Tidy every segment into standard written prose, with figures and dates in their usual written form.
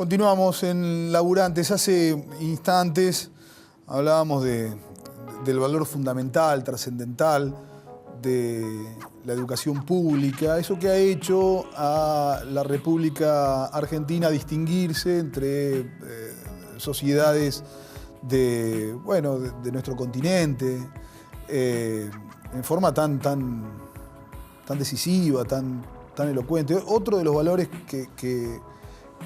Continuamos en Laburantes. Hace instantes hablábamos del valor fundamental, trascendental de la educación pública, eso que ha hecho a la República Argentina distinguirse entre sociedades de nuestro continente, en forma tan decisiva, tan elocuente. Otro de los valores que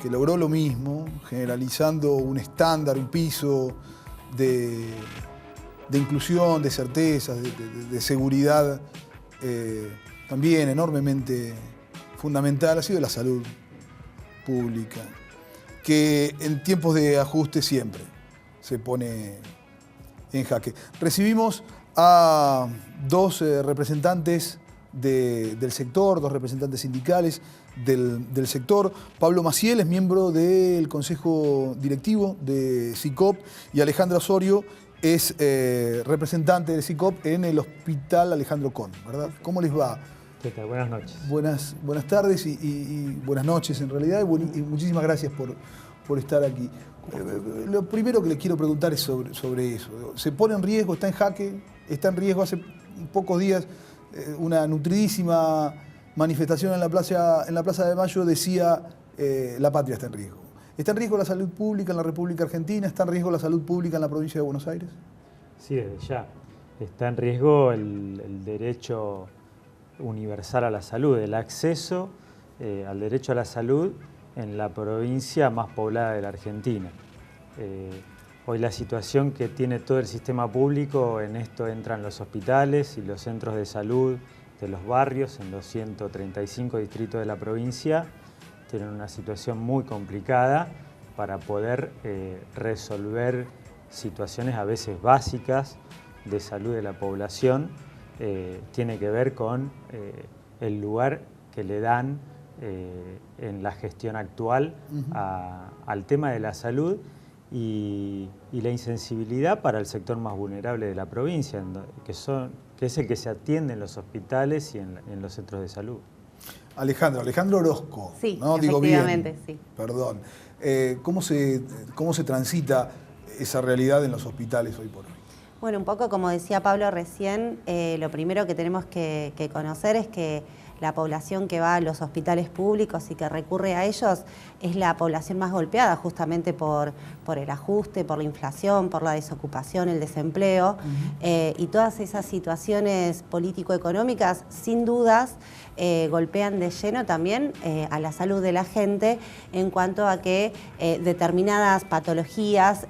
logró lo mismo, generalizando un estándar, un piso de inclusión, de certezas, de seguridad, también enormemente fundamental, ha sido la salud pública, que en tiempos de ajuste siempre se pone en jaque. Recibimos a dos representantes del sector, dos representantes sindicales del sector. Pablo Maciel es miembro del Consejo Directivo de SICOP y Alejandra Osorio es representante de SICOP en el Hospital Alejandro Con, ¿verdad? ¿Cómo les va? ¿Qué tal? Buenas noches. Buenas tardes y buenas noches en realidad, y muchísimas gracias por estar aquí. Lo primero que les quiero preguntar es sobre eso. ¿Se pone en riesgo, está en jaque, está en riesgo? Hace pocos días una nutridísima manifestación en la Plaza de Mayo decía la patria está en riesgo. ¿Está en riesgo la salud pública en la República Argentina? ¿Está en riesgo la salud pública en la provincia de Buenos Aires? Sí, desde ya. Está en riesgo el derecho universal a la salud, el acceso al derecho a la salud en la provincia más poblada de la Argentina. Hoy la situación que tiene todo el sistema público, en esto entran los hospitales y los centros de salud de los barrios, en los 135 distritos de la provincia, tienen una situación muy complicada para poder resolver situaciones a veces básicas de salud de la población. Tiene que ver con el lugar que le dan en la gestión actual al tema de la salud y la insensibilidad para el sector más vulnerable de la provincia, que es el que se atiende en los hospitales y en los centros de salud. Alejandro Orozco. Sí, ¿no? efectivamente, Digo bien, sí. Perdón. ¿Cómo se transita esa realidad en los hospitales hoy por hoy? Bueno, un poco como decía Pablo recién, lo primero que tenemos que conocer es que la población que va a los hospitales públicos y que recurre a ellos es la población más golpeada justamente por el ajuste, por la inflación, por la desocupación, el desempleo, y todas esas situaciones político-económicas sin dudas golpean de lleno también a la salud de la gente en cuanto a que determinadas patologías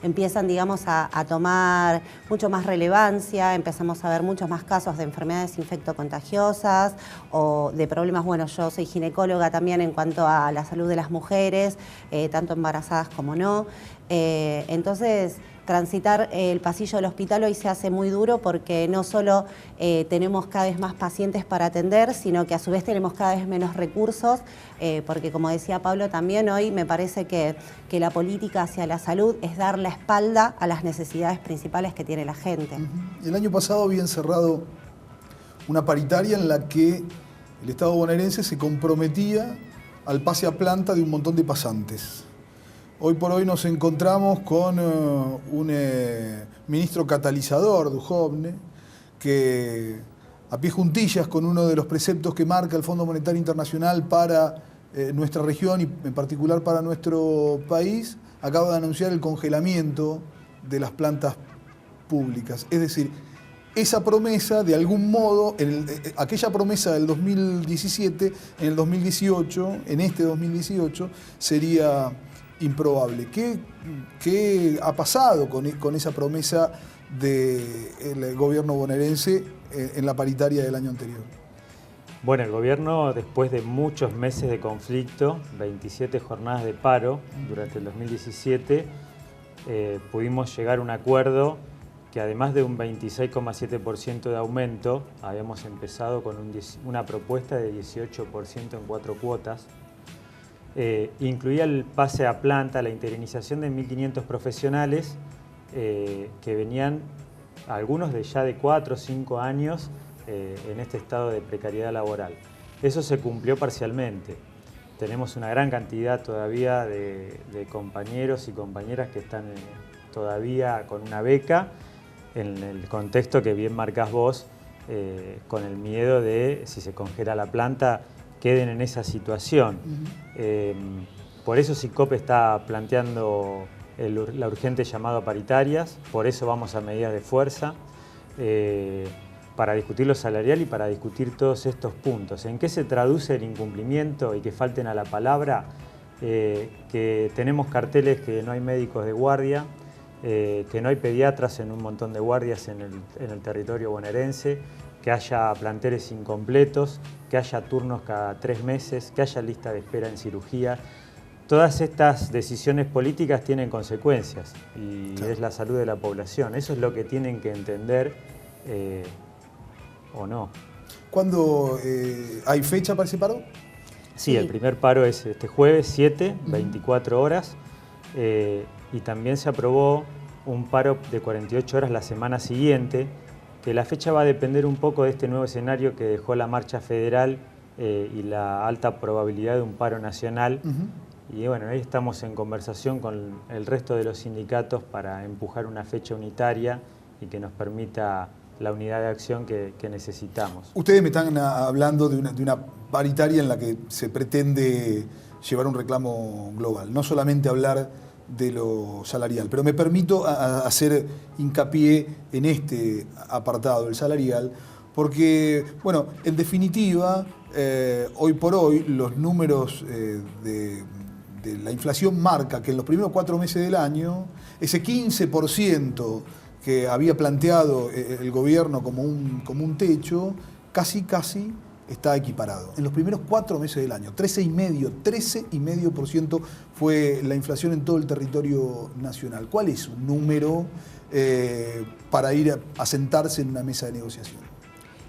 empiezan, digamos, a tomar mucho más relevancia, empezamos a ver muchos más casos de enfermedades infectocontagiosas o de problemas. Bueno, yo soy ginecóloga también en cuanto a la salud de las mujeres, tanto embarazadas como no. Entonces, transitar el pasillo del hospital hoy se hace muy duro porque no solo tenemos cada vez más pacientes para atender, sino que a su vez tenemos cada vez menos recursos, porque como decía Pablo también, hoy me parece que la política hacia la salud es dar la espalda a las necesidades principales que tiene la gente. El año pasado habían cerrado una paritaria en la que el Estado bonaerense se comprometía al pase a planta de un montón de pasantes. Hoy por hoy nos encontramos con un ministro catalizador, Duhovne, que a pie juntillas con uno de los preceptos que marca el Fondo Monetario Internacional para nuestra región y en particular para nuestro país, acaba de anunciar el congelamiento de las plantas públicas. Es decir, esa promesa, de algún modo, aquella promesa del 2017, en el 2018, en este 2018, sería improbable. ¿Qué ha pasado con esa promesa del gobierno bonaerense en la paritaria del año anterior? Bueno, el gobierno, después de muchos meses de conflicto, 27 jornadas de paro durante el 2017, pudimos llegar a un acuerdo que además de un 26,7% de aumento, habíamos empezado con una propuesta de 18% en 4 cuotas. Incluía el pase a planta, la interinización de 1.500 profesionales que venían, algunos de ya de 4 o 5 años, en este estado de precariedad laboral. Eso se cumplió parcialmente. tenemos una gran cantidad todavía de compañeros y compañeras que están todavía con una beca, en el contexto que bien marcás vos, con el miedo de, si se congela la planta, queden en esa situación. Por eso SICOP está planteando la urgente llamado a paritarias, por eso vamos a medidas de fuerza, para discutir lo salarial y para discutir todos estos puntos. ¿En qué se traduce el incumplimiento y que falten a la palabra? Que tenemos carteles que no hay médicos de guardia, que no hay pediatras en un montón de guardias en el territorio bonaerense, que haya planteles incompletos, que haya turnos cada 3 meses, que haya lista de espera en cirugía. Todas estas decisiones políticas tienen consecuencias y es la salud de la población. Eso es lo que tienen que entender o no. ¿Cuándo hay fecha para ese paro? Sí, el primer paro es este jueves 7, 24 horas. Y también se aprobó un paro de 48 horas la semana siguiente, que la fecha va a depender un poco de este nuevo escenario que dejó la marcha federal y la alta probabilidad de un paro nacional. Y bueno, ahí estamos en conversación con el resto de los sindicatos para empujar una fecha unitaria y que nos permita la unidad de acción que necesitamos. Ustedes me están hablando de una paritaria en la que se pretende llevar un reclamo global, no solamente hablar de lo salarial, pero me permito hacer hincapié en este apartado, el salarial, porque, bueno, en definitiva, hoy por hoy los números de la inflación marca que en los primeros 4 meses del año, ese 15% que había planteado el gobierno como un techo, casi está equiparado. En los primeros 4 meses del año, 13,5% fue la inflación en todo el territorio nacional. ¿Cuál es un número para ir a sentarse en una mesa de negociación?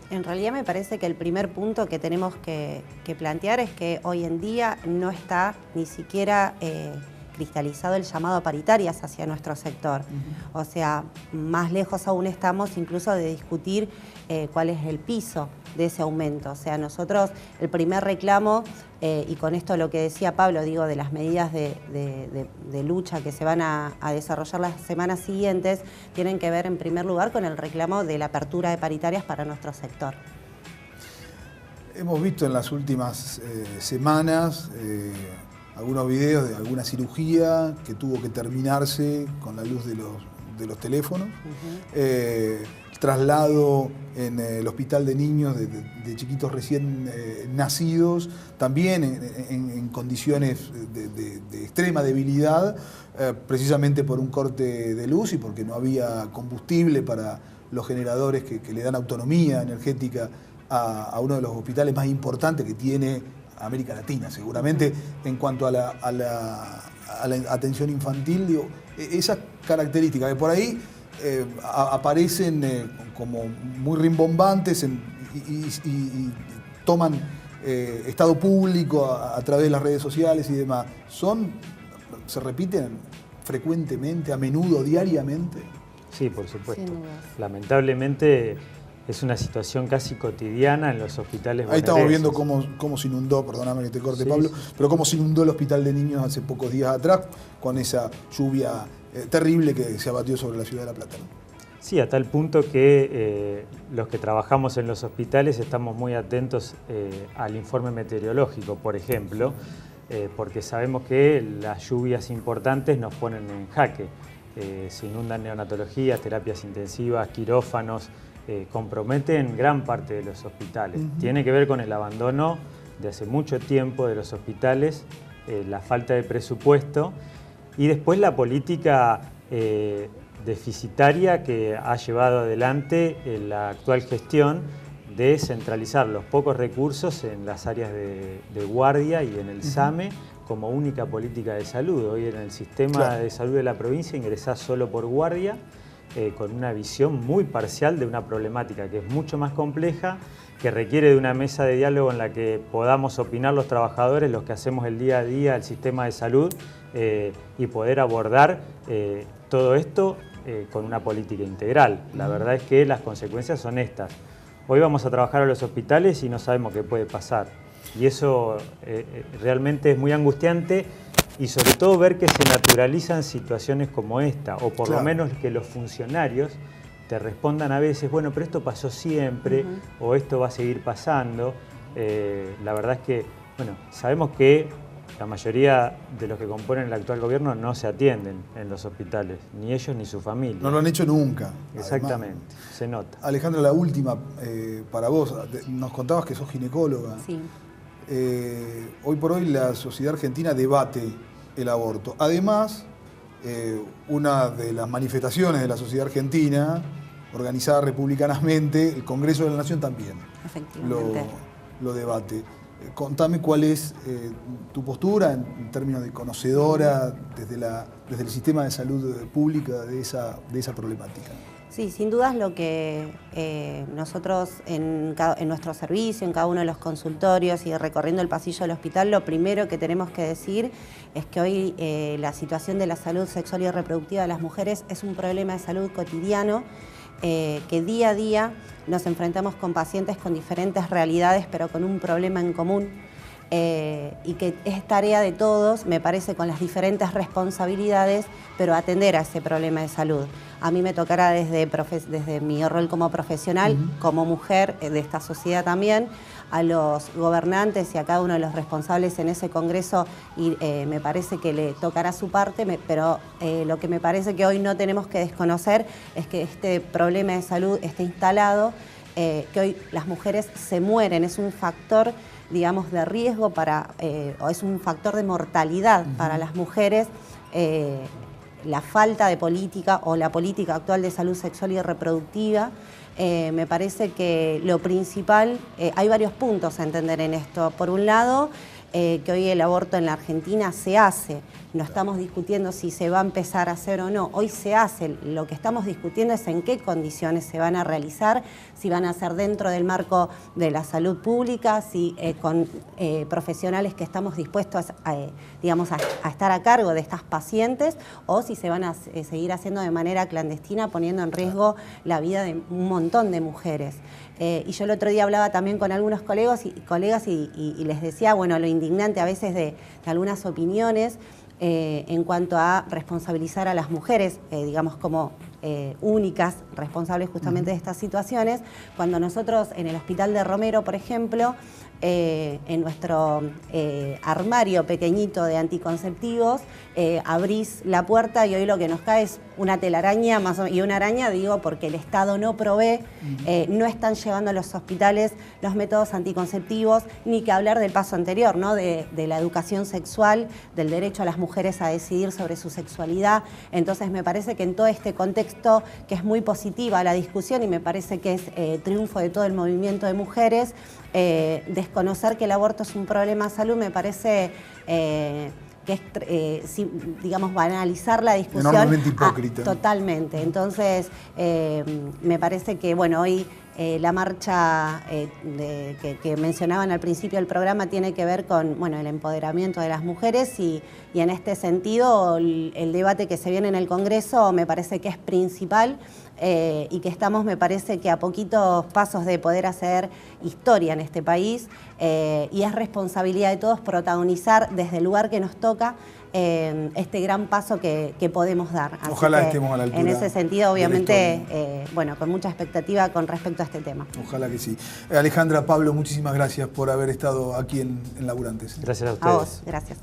En realidad me parece que el primer punto que tenemos que plantear es que hoy en día no está ni siquiera cristalizado el llamado a paritarias hacia nuestro sector. O sea, más lejos aún estamos incluso de discutir cuál es el piso de ese aumento. O sea, nosotros el primer reclamo, y con esto lo que decía Pablo, digo, de las medidas de lucha que se van a desarrollar las semanas siguientes, tienen que ver en primer lugar con el reclamo de la apertura de paritarias para nuestro sector. Hemos visto en las últimas semanas algunos videos de alguna cirugía que tuvo que terminarse con la luz de los teléfonos. Traslado en el hospital de niños de chiquitos recién nacidos, también en condiciones de extrema debilidad, precisamente por un corte de luz y porque no había combustible para los generadores que le dan autonomía energética a uno de los hospitales más importantes que tiene América Latina, seguramente en cuanto a la atención infantil. Digo, esas características que por ahí aparecen como muy rimbombantes y toman estado público a través de las redes sociales y demás, se repiten frecuentemente, a menudo, diariamente. Sí, por supuesto. Lamentablemente es una situación casi cotidiana en los hospitales bonaerenses. Ahí estamos viendo cómo se inundó, perdóname que te corte, sí, Pablo, pero cómo se inundó el hospital de niños hace pocos días atrás con esa lluvia terrible que se abatió sobre la ciudad de La Plata, ¿no? Sí, a tal punto que los que trabajamos en los hospitales estamos muy atentos al informe meteorológico, por ejemplo, porque sabemos que las lluvias importantes nos ponen en jaque. Se inundan neonatologías, terapias intensivas, quirófanos, comprometen gran parte de los hospitales. Tiene que ver con el abandono de hace mucho tiempo de los hospitales, la falta de presupuesto y después la política deficitaria que ha llevado adelante la actual gestión de centralizar los pocos recursos en las áreas de guardia y en el SAME como única política de salud. Hoy en el sistema de salud de la provincia ingresás solo por guardia, con una visión muy parcial de una problemática que es mucho más compleja, que requiere de una mesa de diálogo en la que podamos opinar los trabajadores, los que hacemos el día a día el sistema de salud, y poder abordar todo esto con una política integral. La verdad es que las consecuencias son estas. Hoy vamos a trabajar a los hospitales y no sabemos qué puede pasar. Y eso realmente es muy angustiante, y sobre todo ver que se naturalizan situaciones como esta, o por lo menos que los funcionarios te respondan a veces, bueno, pero esto pasó siempre, o esto va a seguir pasando. La verdad es que, bueno, sabemos que la mayoría de los que componen el actual gobierno no se atienden en los hospitales, ni ellos ni su familia. No lo han hecho nunca. Exactamente, además. Se nota. Alejandra, la última para vos. Nos contabas que sos ginecóloga. Sí. Hoy por hoy la sociedad argentina debate el aborto. Además, una de las manifestaciones de la sociedad argentina, organizada republicanamente, el Congreso de la Nación también lo debate. Contame cuál es tu postura en términos de conocedora desde el sistema de salud pública de esa problemática. Sí, sin dudas lo que nosotros en nuestro servicio, en cada uno de los consultorios y recorriendo el pasillo del hospital, lo primero que tenemos que decir es que hoy la situación de la salud sexual y reproductiva de las mujeres es un problema de salud cotidiano, que día a día nos enfrentamos con pacientes con diferentes realidades, pero con un problema en común. Y que es tarea de todos, me parece, con las diferentes responsabilidades, pero atender a ese problema de salud. A mí me tocará desde mi rol como profesional, como mujer de esta sociedad también, a los gobernantes y a cada uno de los responsables en ese congreso, y me parece que le tocará su parte, pero lo que me parece que hoy no tenemos que desconocer es que este problema de salud está instalado, que hoy las mujeres se mueren, es un factor, digamos, de riesgo o es un factor de mortalidad para las mujeres, la falta de política o la política actual de salud sexual y reproductiva. Me parece que lo principal, hay varios puntos a entender en esto. Por un lado, que hoy el aborto en la Argentina se hace. No estamos discutiendo si se va a empezar a hacer o no. Hoy se hace. Lo que estamos discutiendo es en qué condiciones se van a realizar, si van a ser dentro del marco de la salud pública, si con profesionales que estamos dispuestos a estar a cargo de estas pacientes, o si se van a seguir haciendo de manera clandestina, poniendo en riesgo la vida de un montón de mujeres. Y yo el otro día hablaba también con algunos colegas y les decía, bueno, lo indignante a veces de algunas opiniones en cuanto a responsabilizar a las mujeres, digamos, como únicas responsables justamente de estas situaciones, cuando nosotros en el Hospital de Romero, por ejemplo, en nuestro armario pequeñito de anticonceptivos, abrís la puerta y hoy lo que nos cae es una telaraña y una araña, digo, porque el Estado no provee, no están llevando a los hospitales los métodos anticonceptivos, ni que hablar del paso anterior, ¿no? De la educación sexual, del derecho a las mujeres a decidir sobre su sexualidad. Entonces me parece que en todo este contexto, que es muy positiva la discusión y me parece que es triunfo de todo el movimiento de mujeres, desconocer que el aborto es un problema de salud me parece que es, digamos, banalizar la discusión. Enormemente hipócrita. Totalmente. Entonces, me parece que, bueno, hoy la marcha que mencionaban al principio del programa tiene que ver con, bueno, el empoderamiento de las mujeres y en este sentido el debate que se viene en el Congreso me parece que es principal y que estamos, me parece que a poquitos pasos de poder hacer historia en este país y es responsabilidad de todos protagonizar desde el lugar que nos toca este gran paso que podemos dar. Así ojalá estemos a la altura. En ese sentido, obviamente, bueno, con mucha expectativa con respecto a este tema. Ojalá que sí. Alejandra, Pablo, muchísimas gracias por haber estado aquí en Laburantes. Gracias a ustedes. A vos, gracias.